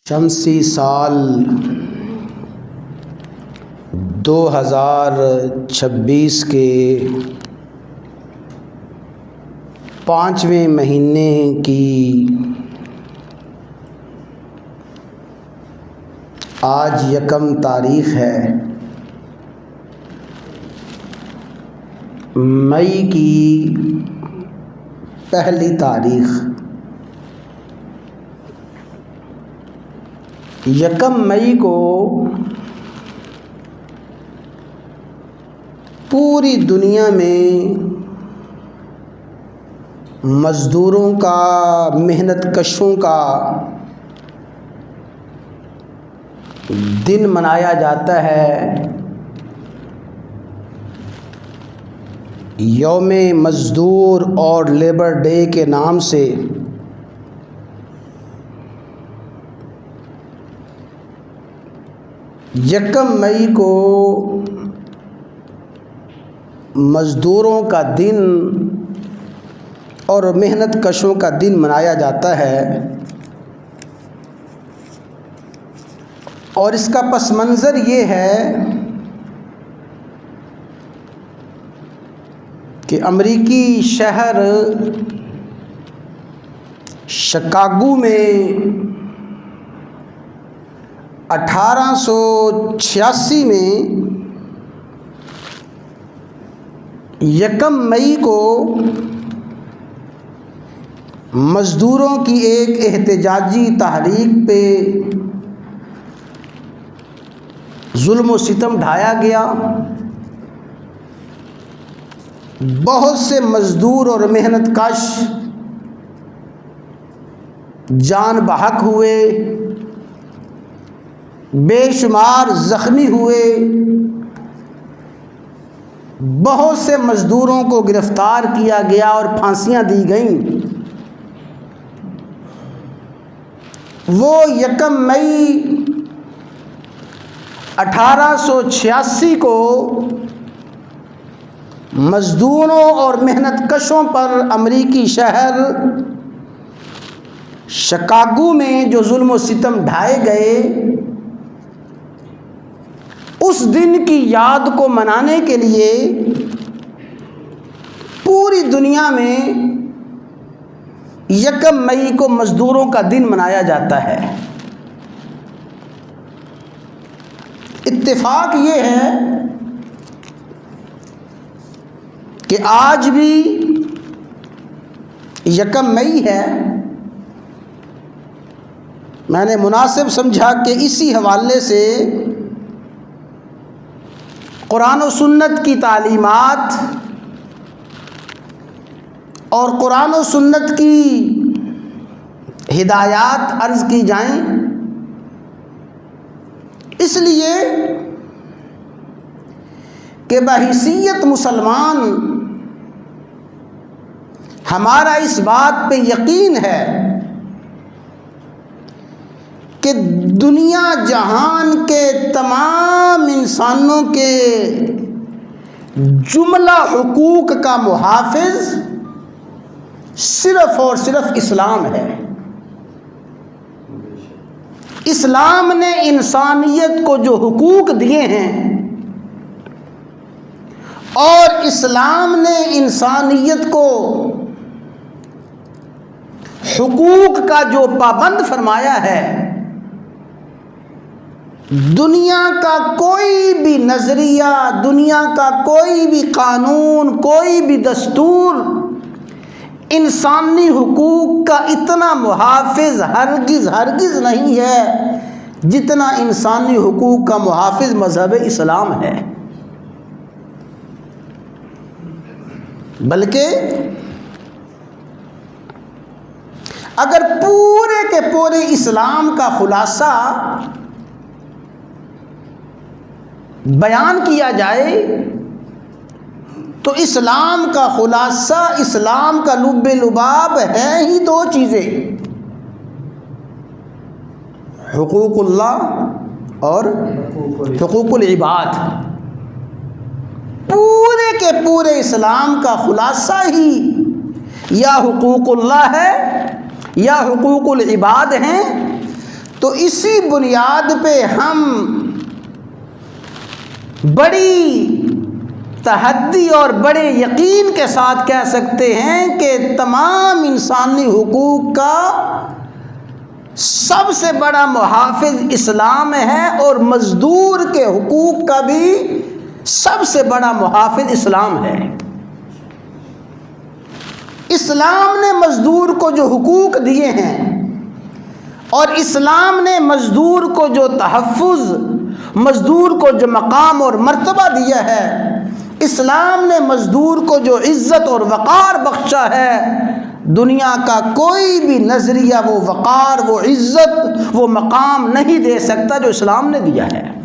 शमसी साल 2026 के 5वें महीने की आज 1 तारीख़ है। मई की पहली तारीख़ 1 मई को पूरी दुनिया में मज़दूरों का, मेहनत कशों का दिन मनाया जाता है। यौमे मज़दूर और लेबर डे के नाम से यकम मई को मज़दूरों का दिन और मेहनत कशों का दिन मनाया जाता है। और इसका पस मंज़र ये है कि अमरीकी शहर शिकागो में 1886 में 1 मई को मज़दूरों की एक एहतजाजी तहरीक पे जुल्म व सितम ढाया गया। बहुत से मज़दूर और मेहनत कश जान बहक हुए, बेशुमार ज़ख्मी हुए। बहुत से मज़दूरों को गिरफ़्तार किया गया और फांसियां दी गईं। वो 1 मई 1886 को मज़दूरों और मेहनत कशों पर अमरीकी शहर शिकागो में जो जुल्म व सितम ढाए गए, उस दिन की याद को मनाने के लिए पूरी दुनिया में 1 मई को मज़दूरों का दिन मनाया जाता है। इत्तेफाक ये है कि आज भी 1 मई है। मैंने मुनासिब समझा कि इसी हवाले से कुरान और सुन्नत की तालीमात और कुरान और सुन्नत की हिदायत अर्ज़ की जाएं। इसलिए कि बहैसियत मुसलमान हमारा इस बात पे यकीन है कि दुनिया जहान के तमाम इंसानों के जुमला हुकूक का मुहाफ़िज़ सिर्फ़ और सिर्फ़ इस्लाम है। इस्लाम ने इंसानियत को जो हुकूक दिए हैं और इस्लाम ने इंसानियत को हुकूक का जो पाबंद फरमाया है, दुनिया का कोई भी नज़रिया, दुनिया का कोई भी कानून, कोई भी दस्तूर इंसानी हुकूक का इतना मुहाफ़िज़ हरगिज़ नहीं है जितना इंसानी हुकूक का मुहाफ़िज़ मज़हब इस्लाम है। बल्कि अगर पूरे के पूरे इस्लाम का खुलासा बयान किया जाए तो इस्लाम का खुलासा, इस्लाम का लुब्बे लुबाब है ही 2 चीज़ें, हुकूकुल्लाह और हुकूकुल इबाद। पूरे के पूरे इस्लाम का खुलासा ही या हुकूकुल्लाह है या हुकूकुल इबाद हैं। तो इसी बुनियाद पे हम बड़ी तहद्दी और बड़े यकीन के साथ कह सकते हैं कि तमाम इंसानी हुकूक का सबसे बड़ा मुहाफिज इस्लाम है, और मज़दूर के हुकूक का भी सबसे बड़ा मुहाफिज इस्लाम है। इस्लाम ने मज़दूर को जो हुकूक दिए हैं और इस्लाम ने मज़दूर को जो तहफ़्फ़ुज़, मज़दूर को जो मकाम और मर्तबा दिया है, इस्लाम ने मज़दूर को जो इज़्ज़त और वक़ार बख्शा है, दुनिया का कोई भी नज़रिया वो वक़ार, वो इज़्ज़त, वो मकाम नहीं दे सकता जो इस्लाम ने दिया है।